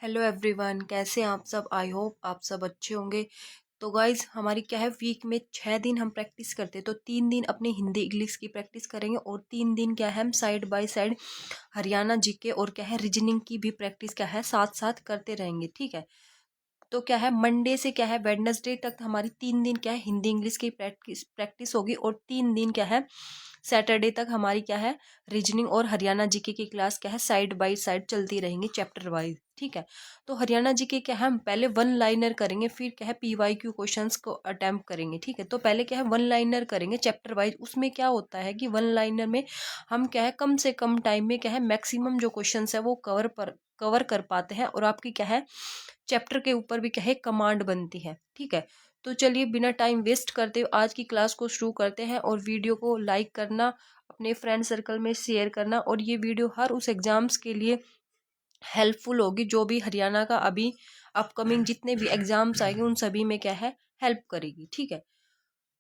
Hello everyone, कैसे हैं आप सब। आई होप आप सब अच्छे होंगे। तो गाइज हमारी क्या है, वीक में 6 दिन हम प्रैक्टिस करते हैं। तो 3 दिन अपने हिंदी इंग्लिश की प्रैक्टिस करेंगे और 3 दिन क्या है हम side by side Haryana GK और क्या है रीजनिंग की भी प्रैक्टिस क्या है साथ साथ करते रहेंगे। ठीक है। तो क्या है मंडे से क्या है वेडनेसडे तक हमारी 3 दिन क्या है हिंदी इंग्लिश की प्रैक्टिस प्रैक्टिस होगी और 3 दिन क्या है सैटरडे तक हमारी क्या है रीजनिंग और हरियाणा जीके की क्लास क्या है साइड बाय साइड चलती रहेंगी चैप्टर वाइज। ठीक है। तो हरियाणा जीके क्या है हम पहले वन लाइनर करेंगे, फिर क्या है PYQ क्वेश्चंस को अटेम्प्ट करेंगे। ठीक है। तो पहले क्या है वन लाइनर करेंगे चैप्टर वाइज। उसमें क्या होता है कि वन लाइनर में हम क्या है कम से कम टाइम में क्या है मैक्सिमम जो क्वेश्चन है वो कवर कर पाते हैं और आपकी क्या है चैप्टर के ऊपर भी क्या है कमांड बनती है। ठीक है। तो चलिए बिना टाइम वेस्ट करते हुए आज की क्लास को शुरू करते हैं और वीडियो को लाइक करना, अपने फ्रेंड सर्कल में शेयर करना और ये वीडियो हर उस एग्जाम्स के लिए हेल्पफुल होगी जो भी हरियाणा का अभी अपकमिंग जितने भी एग्जाम्स आएंगे उन सभी में क्या है हेल्प करेगी। ठीक है।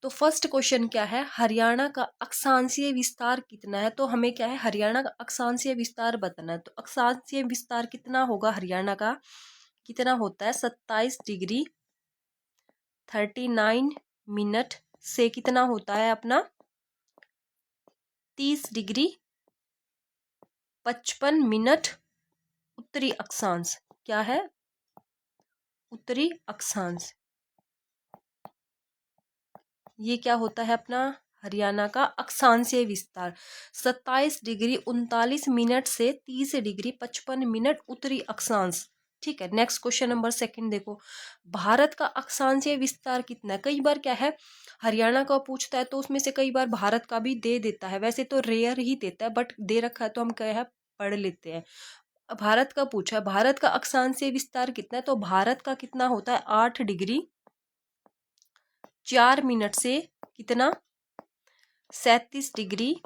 तो फर्स्ट क्वेश्चन क्या है, हरियाणा का अक्षांशीय विस्तार कितना है। तो हमें क्या है हरियाणा का अक्षांशीय विस्तार बताना है। तो अक्षांशीय विस्तार कितना होगा हरियाणा का, कितना होता है 27 डिग्री 39 मिनट से कितना होता है अपना 30 डिग्री 55 मिनट उत्तरी अक्षांश। क्या है उत्तरी अक्षांश। ये क्या होता है अपना हरियाणा का अक्षांशीय विस्तार 27 डिग्री 39 मिनट से 30 डिग्री 55 मिनट उत्तरी अक्षांश। ठीक है। नेक्स्ट क्वेश्चन नंबर सेकंड देखो, भारत का अक्षांशीय विस्तार कितना है। कई बार क्या है हरियाणा का पूछता है तो उसमें से कई बार भारत का भी दे देता है, वैसे तो रेयर ही देता है बट दे रखा है तो हम क्या है पढ़ लेते हैं। भारत का पूछा है, भारत का अक्षांशीय विस्तार कितना है। तो भारत का कितना होता है 8 डिग्री 4 मिनट से कितना 37 डिग्री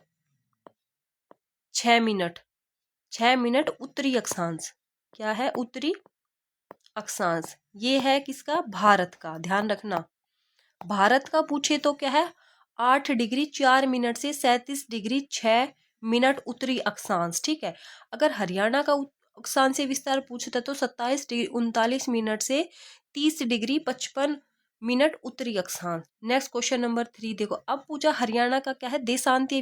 6 मिनट 6 मिनट उत्तरी अक्षांश। क्या है उत्तरी अक्षांश। ये है किसका भारत का, ध्यान रखना। भारत का पूछे तो क्या है 8 डिग्री 4 मिनट से 37 डिग्री 6 मिनट उत्तरी अक्षांश। ठीक है। अगर हरियाणा का अक्षांशीय विस्तार पूछता तो 27 डिग्री 39 मिनट से 30 डिग्री 55 मिनट उत्तरी अक्षांश। नेक्स्ट क्वेश्चन नंबर 3 देखो, अब पूछा हरियाणा का क्या है देशांतरीय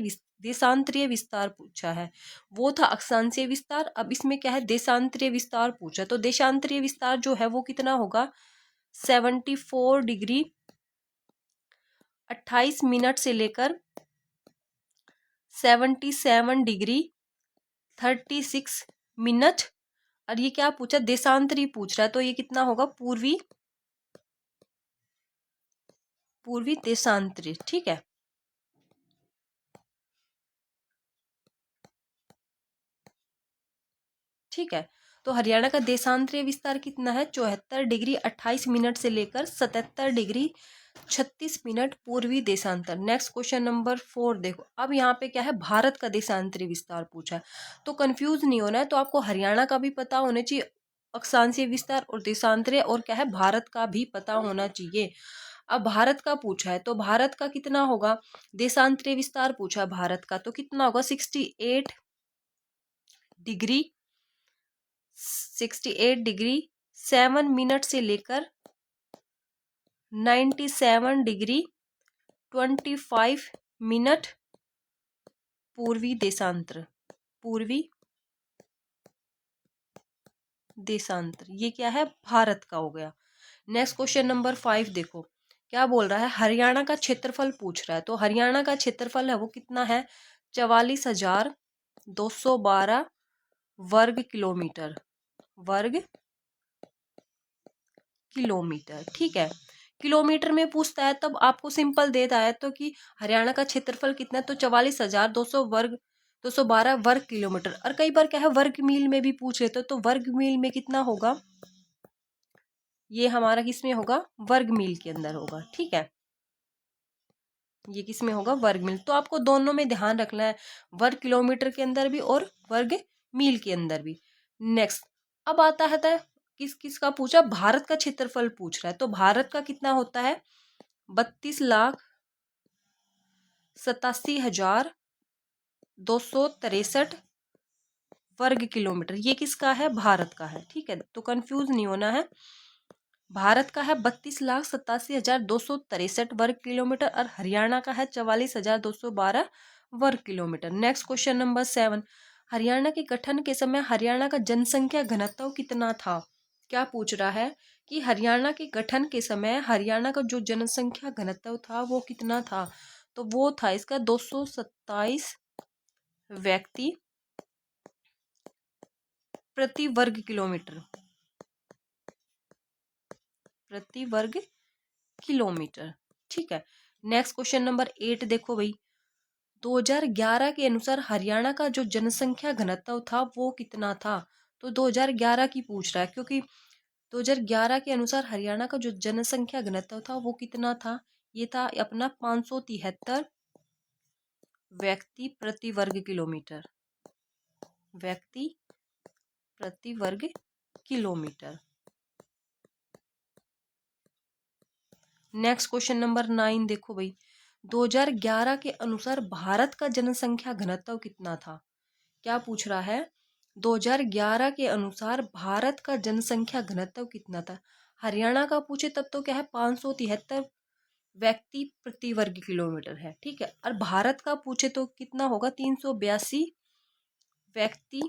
विस्तार पूछा है। वो था अक्षांशीय विस्तार, अब इसमें क्या है देशांतरीय विस्तार पूछा। तो देशांतरीय विस्तार जो है वो कितना होगा 74 डिग्री 28 मिनट से लेकर 77 डिग्री 36 मिनट। और ये क्या पूछा देशांतरी पूछ रहा है तो ये कितना होगा पूर्वी देशांतरी। ठीक है। ठीक है। तो हरियाणा का देशांतरीय विस्तार कितना है 74 डिग्री 28 मिनट से लेकर 77 डिग्री 36 मिनट पूर्वी देशांतर। नेक्स्ट क्वेश्चन नंबर 4 देखो, अब यहाँ पे क्या है भारत का देशांतरीय विस्तार पूछा है। तो कंफ्यूज नहीं होना है, तो आपको हरियाणा का भी पता होना चाहिए अक्षांशीय विस्तार और देशांतरीय, और क्या है भारत का भी पता होना चाहिए। अब भारत का पूछा है तो भारत का कितना होगा देशांतरीय विस्तार पूछा भारत का तो कितना होगा 68 डिग्री 7 मिनट से लेकर 97 डिग्री 25 मिनट पूर्वी देशांतर। पूर्वी देशांतर ये क्या है भारत का हो गया। नेक्स्ट क्वेश्चन नंबर 5 देखो, क्या बोल रहा है हरियाणा का क्षेत्रफल पूछ रहा है। तो हरियाणा का क्षेत्रफल है वो कितना है 44,212 वर्ग किलोमीटर। वर्ग किलोमीटर। ठीक है। किलोमीटर में पूछता है तब आपको सिंपल देता है तो कि हरियाणा का क्षेत्रफल कितना है तो 44,212 वर्ग किलोमीटर। और कई बार क्या है वर्ग मील में भी पूछ लेते तो वर्ग मील में कितना होगा, ये हमारा किसमें होगा वर्ग मील के अंदर होगा। ठीक है। ये किस में होगा वर्ग मील। तो आपको दोनों में ध्यान रखना है, वर्ग किलोमीटर के अंदर भी और वर्ग मील के अंदर भी। नेक्स्ट अब आता है किस किस का पूछा भारत का क्षेत्रफल पूछ रहा है। तो भारत का कितना होता है 32,87,263 वर्ग किलोमीटर। ये किसका है? भारत का है। ठीक है, तो कंफ्यूज नहीं होना है। भारत का है 32,87,263 वर्ग किलोमीटर और हरियाणा का है 44,212 वर्ग kilometre. Next question number 7, Haryana के गठन के समय हरियाणा का जनसंख्या घनत्व कितना था? क्या पूछ रहा है कि हरियाणा के गठन के समय हरियाणा का जो जनसंख्या घनत्व था वो कितना था? तो वो था इसका 227 व्यक्ति प्रति वर्ग किलोमीटर। प्रति वर्ग किलोमीटर। ठीक है, नेक्स्ट क्वेश्चन नंबर 8 देखो भाई, 2011 के अनुसार हरियाणा का जो जनसंख्या घनत्व था वो कितना था? तो 2011 की पूछ रहा है, क्योंकि 2011 के अनुसार हरियाणा का जो जनसंख्या घनत्व था वो कितना था? ये था अपना 573 व्यक्ति प्रति वर्ग किलोमीटर। व्यक्ति प्रति वर्ग किलोमीटर। नेक्स्ट क्वेश्चन नंबर 9 देखो भाई, 2011 के अनुसार भारत का जनसंख्या घनत्व कितना था? क्या पूछ रहा है? 2011 के अनुसार भारत का जनसंख्या घनत्व कितना था? हरियाणा का पूछे तब तो क्या है, 573 व्यक्ति प्रति वर्ग किलोमीटर है। ठीक है, और भारत का पूछे तो कितना होगा? 382 व्यक्ति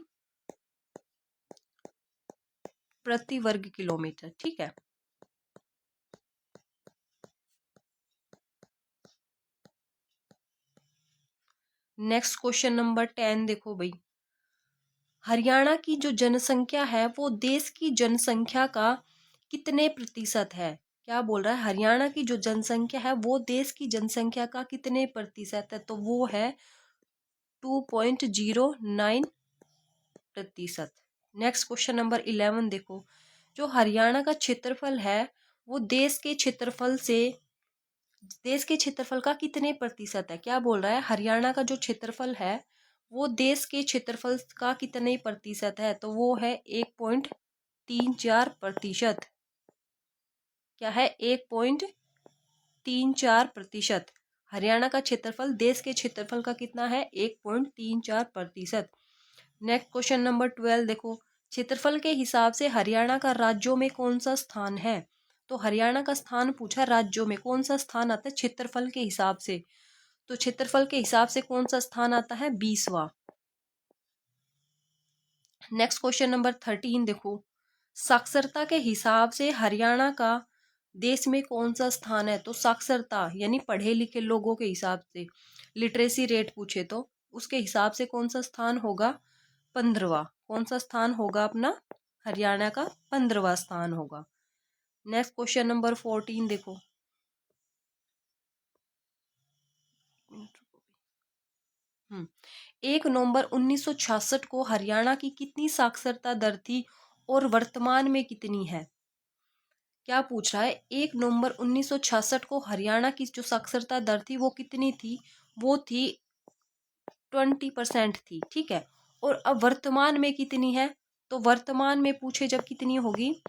प्रति वर्ग किलोमीटर। ठीक है, नेक्स्ट क्वेश्चन नंबर 10 देखो भाई, हरियाणा की जो जनसंख्या है वो देश की जनसंख्या का कितने प्रतिशत है? क्या बोल रहा है? हरियाणा की जो जनसंख्या है वो देश की जनसंख्या का कितने प्रतिशत है? तो वो है 2.09%। नेक्स्ट क्वेश्चन नंबर 11 देखो, जो हरियाणा का क्षेत्रफल है वो देश के क्षेत्रफल का कितने प्रतिशत है? क्या बोल रहा है? हरियाणा का जो क्षेत्रफल है वो देश के क्षेत्रफल का कितने प्रतिशत है? तो वो है 1.34%। क्या है? 1.34%। हरियाणा का क्षेत्रफल देश के क्षेत्रफल का कितना है? 1.34%। नेक्स्ट क्वेश्चन नंबर 12 देखो, क्षेत्रफल के हिसाब से हरियाणा का राज्यों में कौन सा स्थान है? तो हरियाणा का स्थान पूछा, राज्यों में कौन सा स्थान आता है क्षेत्रफल के हिसाब से? तो क्षेत्रफल के हिसाब से कौन सा स्थान आता है? 20वां। नेक्स्ट क्वेश्चन नंबर 13 देखो, साक्षरता के हिसाब से हरियाणा का देश में कौन सा स्थान है? तो साक्षरता यानी पढ़े लिखे लोगों के हिसाब से, लिटरेसी रेट पूछे तो उसके हिसाब से कौन सा स्थान होगा? 15वां। कौन सा स्थान होगा अपना? हरियाणा का 15वां स्थान होगा। नेक्स्ट क्वेश्चन नंबर 14 देखो, हम्म 1 नवंबर 1966 को हरियाणा की कितनी साक्षरता दर थी और वर्तमान में कितनी है? क्या पूछ रहा है? 1 नवंबर 1966 को हरियाणा की जो साक्षरता दर थी वो कितनी थी? वो थी 20% थी। ठीक है, और अब वर्तमान में कितनी है? तो वर्तमान में पूछे जब कितनी होगी?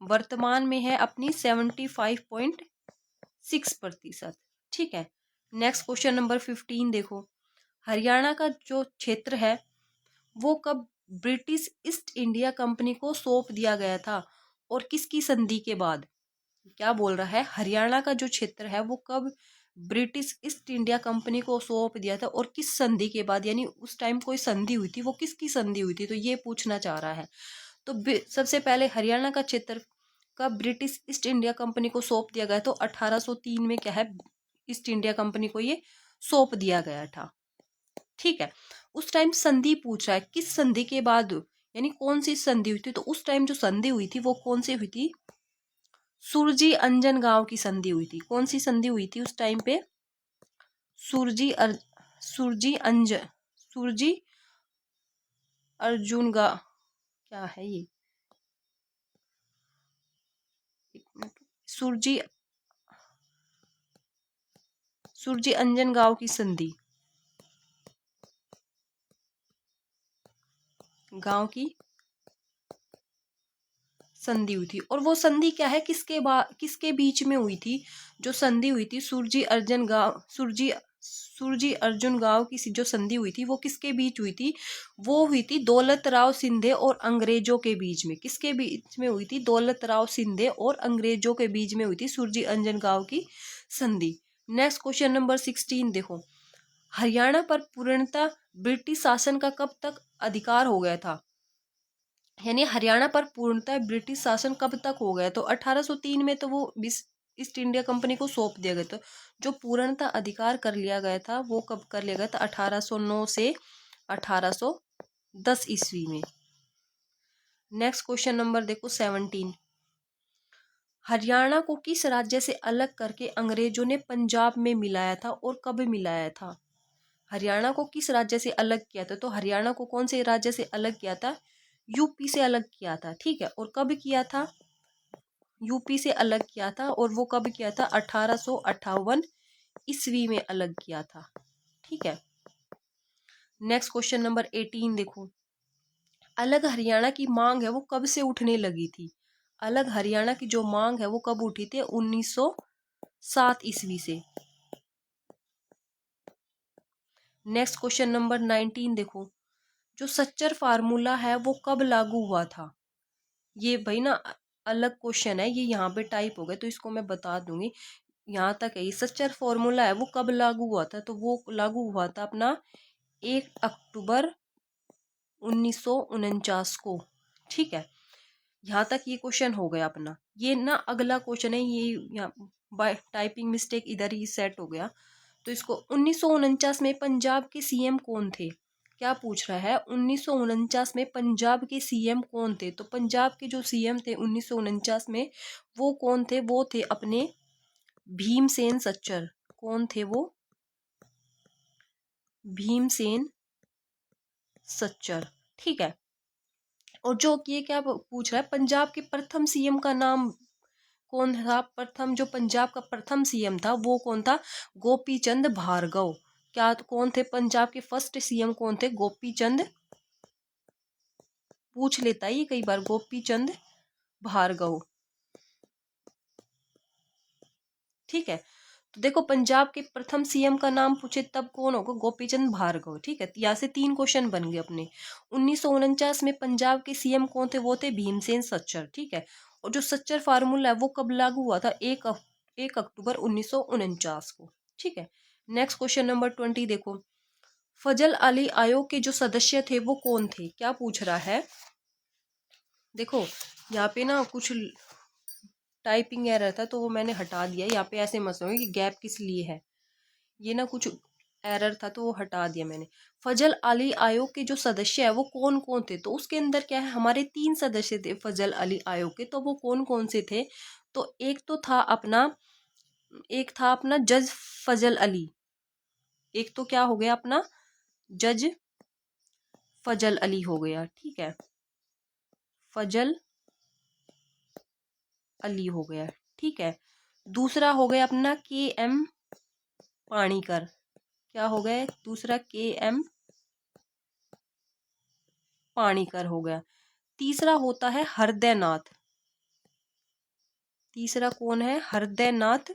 वर्तमान में है अपनी 75.6%। ठीक है, नेक्स्ट क्वेश्चन नंबर 15 देखो, हरियाणा का जो क्षेत्र है वो कब ब्रिटिश ईस्ट इंडिया कंपनी को सौंप दिया गया था और किसकी संधि के बाद? क्या बोल रहा है? हरियाणा का जो क्षेत्र है वो कब ब्रिटिश ईस्ट इंडिया कंपनी को सौंप दिया था और किस संधि के बाद? यानी उस टाइम कोई संधि हुई थी, वो किसकी संधि हुई थी? तो ये पूछना चाह रहा है। तो सबसे पहले हरियाणा का क्षेत्र कब ब्रिटिश ईस्ट इंडिया कंपनी को सौंप दिया गया? तो 1803 में क्या है, ईस्ट इंडिया कंपनी को ये सौंप दिया गया था। ठीक है, उस टाइम संधि पूछ रहा है, किस संधि के बाद, यानी कौन सी संधि हुई थी? तो उस टाइम जो संधि हुई थी वो कौन सी हुई थी? सुरजी अंजन गांव की संधि हुई थी। कौन सी संधि हुई थी उस टाइम पे? सुरजी सुरजी सुरजी अर्जुन गा, क्या है ये, एक मिनट। सुरजी सुरजी अंजन गांव की संधि, गांव की संधि हुई थी। और वो संधि क्या है, किसके बीच में हुई थी? जो संधि हुई थी सुरजी अर्जन गांव, सुरजी सुरजी अर्जुन गांव की जो संधि हुई थी वो किसके बीच हुई थी? वो हुई थी दौलत राव सिंधे और अंग्रेजों के बीच में। किसके बीच में हुई थी? दौलत राव सिंधे और अंग्रेजों के बीच में हुई थी सुरजी अर्जुन गांव की संधि। नेक्स्ट क्वेश्चन नंबर 16 देखो, हरियाणा पर पूर्णतः ब्रिटिश शासन का कब तक अधिकार हो गया था? यानी हरियाणा पर पूर्णतः ब्रिटिश शासन कब तक हो गया? तो 1803 में तो वो ईस्ट इंडिया कंपनी को सौंप दिया गया था। जो पूर्णतः अधिकार कर लिया गया था वो कब कर लिया गया था? 1809 से 1810 ईस्वी में। नेक्स्ट क्वेश्चन नंबर देखो 17, हरियाणा को किस राज्य से अलग करके अंग्रेजों ने पंजाब में मिलाया था और कब मिलाया था? हरियाणा को किस राज्य से अलग किया था? तो हरियाणा को कौन से राज्य से अलग किया था? यूपी से अलग किया था, ठीक है। और कब किया था? यूपी से अलग किया था, और वो कब किया था? 1858 ईस्वी में अलग किया था, ठीक है। नेक्स्ट क्वेश्चन नंबर 18 देखो, अलग हरियाणा की मांग है वो कब से उठने लगी थी? अलग हरियाणा की जो मांग है वो कब उठी थी? 1907 ईस्वी से। नेक्स्ट क्वेश्चन नंबर 19 देखो, जो सच्चर फार्मूला है वो कब लागू हुआ था? ये भाई ना अलग क्वेश्चन है, ये यहाँ पे टाइप हो गए तो इसको मैं बता दूंगी। यहाँ तक है, ये सच्चर फॉर्मूला है वो कब लागू हुआ था? तो वो लागू हुआ था अपना 1 अक्टूबर 1949 को, ठीक है। यहाँ तक ये क्वेश्चन हो गया अपना। ये ना अगला क्वेश्चन है, ये यहाँ बाय टाइपिंग मिस्टेक इधर ही सेट हो गया। तो इसको 1949 में पंजाब के सीएम कौन थे? क्या पूछ रहा है? 1949 में पंजाब के सीएम कौन थे? तो पंजाब के जो सीएम थे 1949 में वो कौन थे? वो थे अपने भीमसेन सच्चर। कौन थे वो? भीमसेन सच्चर, ठीक है। और जो ये क्या पूछ रहा है, पंजाब के प्रथम सीएम का नाम कौन था? प्रथम जो पंजाब का प्रथम सीएम था वो कौन था? गोपी चंद भार्गव। क्या कौन थे पंजाब के फर्स्ट सीएम? कौन थे? गोपी चंद, पूछ लेता है ये कई बार, गोपी चंद भार्गव, ठीक है। तो देखो पंजाब के प्रथम सीएम का नाम पूछे तब कौन होगा? गोपीचंद भार्गव, ठीक है। यहाँ से 3 क्वेश्चन बन गए अपने। 1949 में पंजाब के सीएम कौन थे? वो थे भीमसेन सच्चर, ठीक है। और जो सच्चर फार्मूला है वो कब लागू हुआ था? 1 अक्टूबर 1949 को, ठीक है। नेक्स्ट क्वेश्चन नंबर 20 देखो, फजल अली आयोग के जो सदस्य थे वो कौन थे? क्या पूछ रहा है? देखो यहाँ पे ना कुछ टाइपिंग एरर था तो वो मैंने हटा दिया। यहाँ पे ऐसे मत समझो कि गैप किस लिए है, ये ना कुछ एरर था तो वो हटा दिया मैंने। फजल अली आयोग के जो सदस्य है वो कौन कौन थे? तो उसके अंदर क्या है, हमारे 3 सदस्य थे फजल अली आयोग के। तो वो कौन कौन से थे? तो एक था अपना जज फजल अली। एक तो क्या हो गया अपना? जज फजल अली हो गया, ठीक है। फजल अली हो गया, ठीक है। दूसरा हो गया अपना KM पाणिकर। क्या हो गया? दूसरा KM पाणिकर हो गया। तीसरा होता है हृदयनाथ। तीसरा कौन है? हृदयनाथ,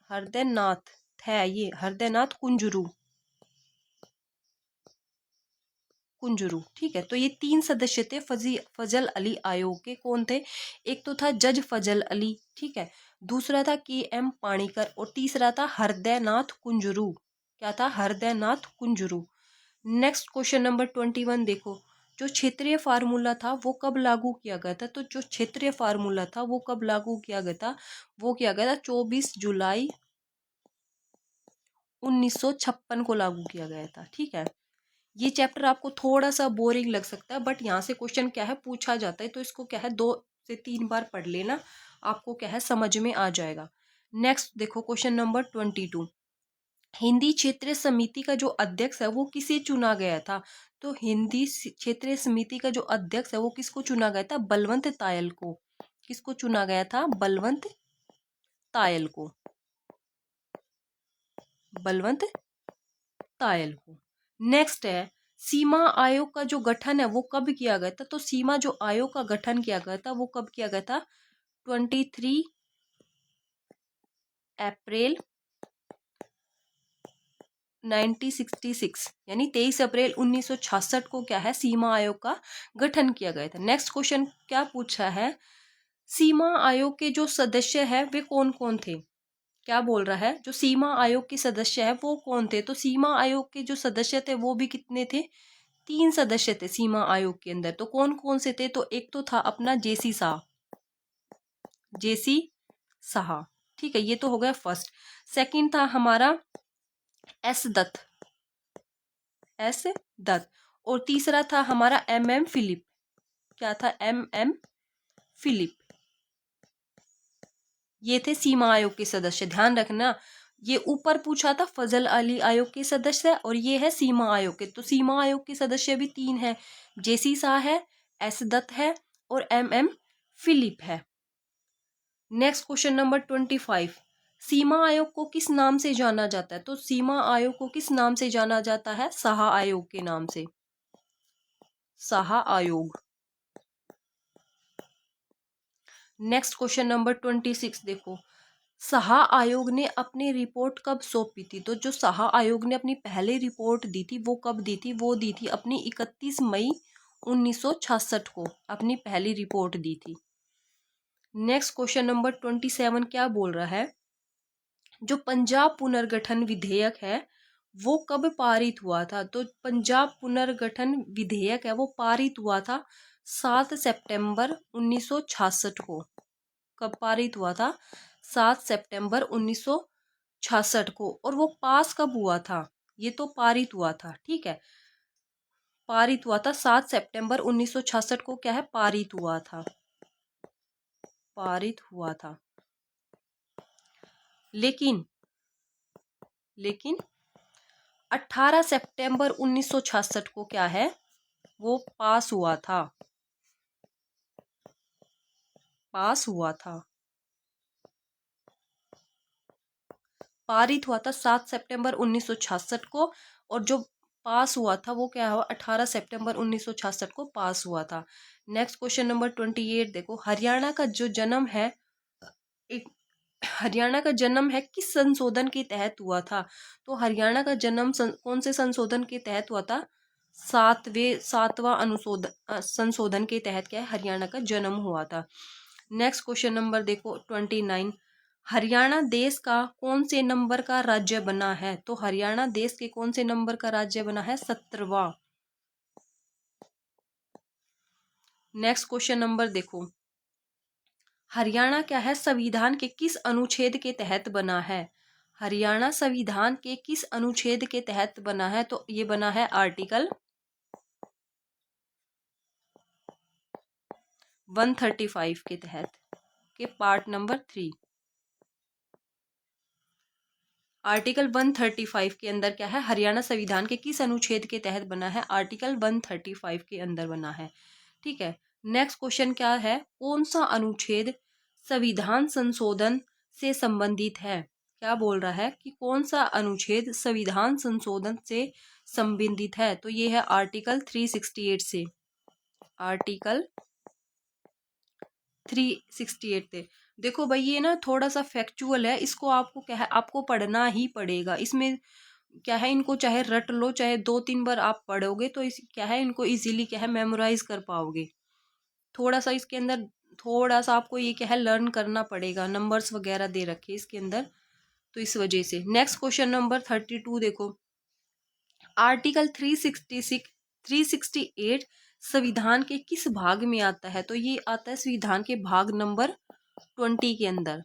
हृदयनाथ है ये, हृदयनाथ कुंजरू, कुंजरू, ठीक है। तो ये 3 सदस्य थे फजल अली आयोग के। कौन थे? एक तो था जज फजल अली, ठीक है। दूसरा था KM पाणिकर और तीसरा था हृदयनाथ कुंजरू। क्या था? Hridaynath Kunzru. Next question number 21 देखो, जो क्षेत्रीय फार्मूला था वो कब लागू किया गया था? तो जो क्षेत्रीय फार्मूला था वो कब लागू किया गया था? वो किया गया था 24 जुलाई 1956 को लागू किया गया था, ठीक है। ये चैप्टर आपको थोड़ा सा बोरिंग लग सकता है बट यहाँ से क्वेश्चन क्या है पूछा जाता है, तो इसको क्या है 2 से 3 बार पढ़ लेना, आपको क्या है समझ में आ जाएगा। नेक्स्ट देखो क्वेश्चन नंबर 22, हिंदी क्षेत्रीय समिति का जो अध्यक्ष है वो किसे चुना गया था? तो हिंदी क्षेत्रीय समिति का जो अध्यक्ष है वो किसको चुना गया था? बलवंत तायल को। किसको चुना गया था? बलवंत तायल को, बलवंत तायल को। नेक्स्ट है, सीमा आयोग का जो गठन है वो कब किया गया था? तो सीमा जो आयोग का गठन किया गया था वो कब किया गया था? 23 अप्रैल 1966 यानी 23 अप्रैल 1966 को क्या है, सीमा आयोग का गठन किया गया था। नेक्स्ट क्वेश्चन क्या पूछा है, सीमा आयोग के जो सदस्य है वे कौन कौन थे। क्या बोल रहा है, जो सीमा आयोग के सदस्य है वो कौन थे। तो सीमा आयोग के जो सदस्य थे वो भी कितने थे, 3 सदस्य थे सीमा आयोग के अंदर। तो कौन कौन से थे, तो एक तो था अपना जेसी शाह, जेसी शाह, ठीक है, ये तो हो गया फर्स्ट। सेकंड था हमारा एस दत्त, एस दत्त। और तीसरा था हमारा एम फिलिप। क्या था, एम फिलिप। ये थे सीमा आयोग के सदस्य। ध्यान रखना, ये ऊपर पूछा था फजल अली आयोग के सदस्य और ये है सीमा आयोग के। तो सीमा आयोग के सदस्य भी 3 हैं, जेसी शाह है, एस दत्त है और एम फिलिप है। नेक्स्ट क्वेश्चन नंबर 25, सीमा आयोग को किस नाम से जाना जाता है। तो सीमा आयोग को किस नाम से जाना जाता है, शाह आयोग के नाम से, शाह आयोग। नेक्स्ट क्वेश्चन नंबर 26 देखो, शाह आयोग ने अपनी रिपोर्ट कब सौंपी थी। तो जो शाह आयोग ने अपनी पहली रिपोर्ट दी थी वो कब दी थी, वो दी थी अपनी 31 मई 1966 को अपनी पहली रिपोर्ट दी थी। नेक्स्ट क्वेश्चन नंबर 27 क्या बोल रहा है, जो पंजाब पुनर्गठन विधेयक है वो कब पारित हुआ था। तो पंजाब पुनर्गठन विधेयक है वो पारित हुआ था 7 सितंबर 1966 को। कब पारित हुआ था, 7 सितंबर 1966 को। और वो पास कब हुआ था, ये तो पारित हुआ था, ठीक है, पारित हुआ था 7 सितंबर 1966 को। क्या है, पारित हुआ था, पारित हुआ था। लेकिन 18 सितंबर 1966 को क्या है, वो पास हुआ था, पास हुआ था, पारित हुआ था 7 सितंबर 1966 को। और जो पास हुआ था वो क्या हुआ, 18 सितंबर 1966 को पास हुआ था। नेक्स्ट क्वेश्चन नंबर 28 देखो, हरियाणा का जो जन्म है, एक हरियाणा का जन्म है किस संशोधन के तहत हुआ था। तो हरियाणा का जन्म कौन से संशोधन के तहत हुआ था, सातवां अनुशोधन संशोधन के तहत क्या है, हरियाणा का जन्म हुआ था। नेक्स्ट क्वेश्चन नंबर देखो 29, हरियाणा देश का कौन से नंबर का राज्य बना है। तो हरियाणा देश के कौन से नंबर का राज्य बना है, 17वां। नेक्स्ट क्वेश्चन नंबर देखो, हरियाणा क्या है, संविधान के किस अनुच्छेद के तहत बना है। हरियाणा संविधान के किस अनुच्छेद के तहत बना है। तो ये बना है आर्टिकल 135 के तहत, के पार्ट नंबर 3। आर्टिकल 135 के अंदर क्या है, हरियाणा संविधान के किस अनुच्छेद के तहत बना है, आर्टिकल 135 के अंदर बना है, ठीक है। नेक्स्ट क्वेश्चन क्या है, कौन सा अनुच्छेद संविधान संशोधन से संबंधित है। क्या बोल रहा है कि कौन सा अनुच्छेद संविधान संशोधन से संबंधित है। तो ये है आर्टिकल 368 से, आर्टिकल 368 थे। देखो भाई ये ना थोड़ा सा फैक्चुअल है, इसको आपको क्या है, आपको पढ़ना ही पड़ेगा। इसमें क्या है, इनको चाहे रट लो, चाहे 2-3 बार आप पढ़ोगे तो इस क्या है, इनको इजीली क्या है मेमोराइज कर पाओगे। थोड़ा सा इसके अंदर थोड़ा सा आपको ये क्या है लर्न करना पड़ेगा, नंबर्स वगैरह दे रखे इसके अंदर, तो इस वजह से। नेक्स्ट क्वेश्चन नंबर 32 देखो, आर्टिकल 368 संविधान के किस भाग में आता है। तो ये आता है संविधान के भाग नंबर 20 के अंदर।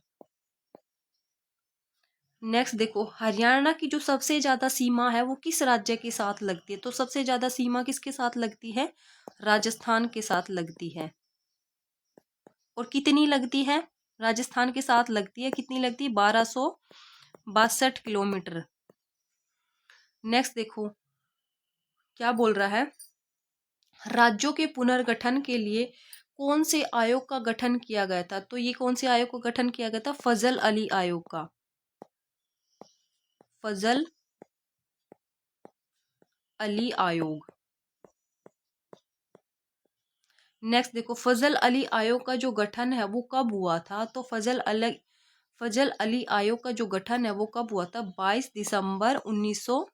नेक्स्ट देखो, हरियाणा की जो सबसे ज्यादा सीमा है वो किस राज्य के साथ लगती है। तो सबसे ज्यादा सीमा किसके साथ लगती है, राजस्थान के साथ लगती है। और कितनी लगती है, राजस्थान के साथ लगती है, कितनी लगती है, 1262 किलोमीटर। नेक्स्ट देखो क्या बोल रहा है, राज्यों के पुनर्गठन के लिए कौन से आयोग का गठन किया गया था। तो ये कौन से आयोग का गठन किया गया था, फजल अली आयोग का, फजल अली आयोग। नेक्स्ट देखो, फजल अली आयोग का जो गठन है वो कब हुआ था। तो फजल अली आयोग का जो गठन है वो कब हुआ था, 22 दिसंबर 1900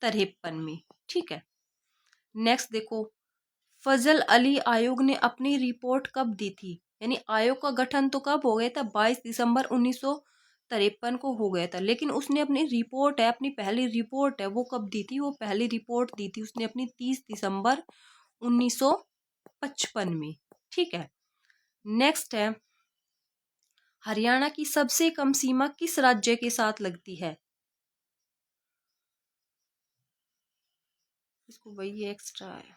1953 में। ठीक है, नेक्स्ट देखो, फजल अली आयोग ने अपनी रिपोर्ट कब दी थी? यानी आयोग का गठन तो कब हो गया था? 22 दिसंबर 1953 को हो गया था, लेकिन उसने अपनी रिपोर्ट है, अपनी पहली रिपोर्ट है, वो कब दी थी? वो पहली रिपोर्ट दी थी उसने अपनी 30 दिसंबर 1955 में। ठीक है, नेक्स्ट है, हरियाणा की सबसे कम सीमा किस राज्य के साथ लगती है? इसको वही एक्स्ट्रा है।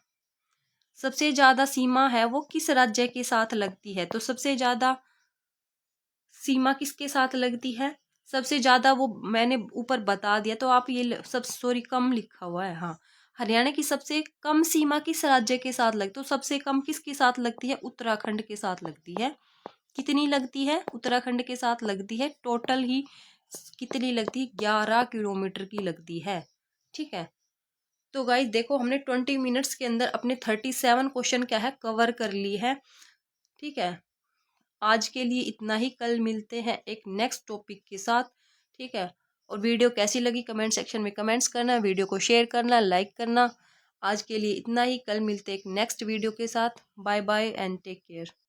सबसे ज्यादा सीमा है वो किस राज्य के साथ लगती है? तो सबसे ज्यादा सीमा किसके साथ लगती है? सबसे ज्यादा वो मैंने ऊपर बता दिया, तो आप ये सब सॉरी कम लिखा हुआ है। हाँ, हरियाणा की सबसे कम सीमा किस राज्य के साथ लगती है? तो सबसे कम किसके साथ लगती है? उत्तराखंड के साथ लगती है। कितनी लगती है? उत्तराखंड के साथ लगती है टोटल ही कितनी लगती है? 11 किलोमीटर की लगती है। ठीक है, तो गाइस देखो हमने 20 मिनट्स के अंदर अपने 37 क्वेश्चन क्या है कवर कर ली है। ठीक है, आज के लिए इतना ही, कल मिलते हैं एक नेक्स्ट टॉपिक के साथ। ठीक है, और वीडियो कैसी लगी कमेंट सेक्शन में कमेंट्स करना, वीडियो को शेयर करना, लाइक करना। आज के लिए इतना ही, कल मिलते हैं एक नेक्स्ट वीडियो के साथ। Bye bye and take care.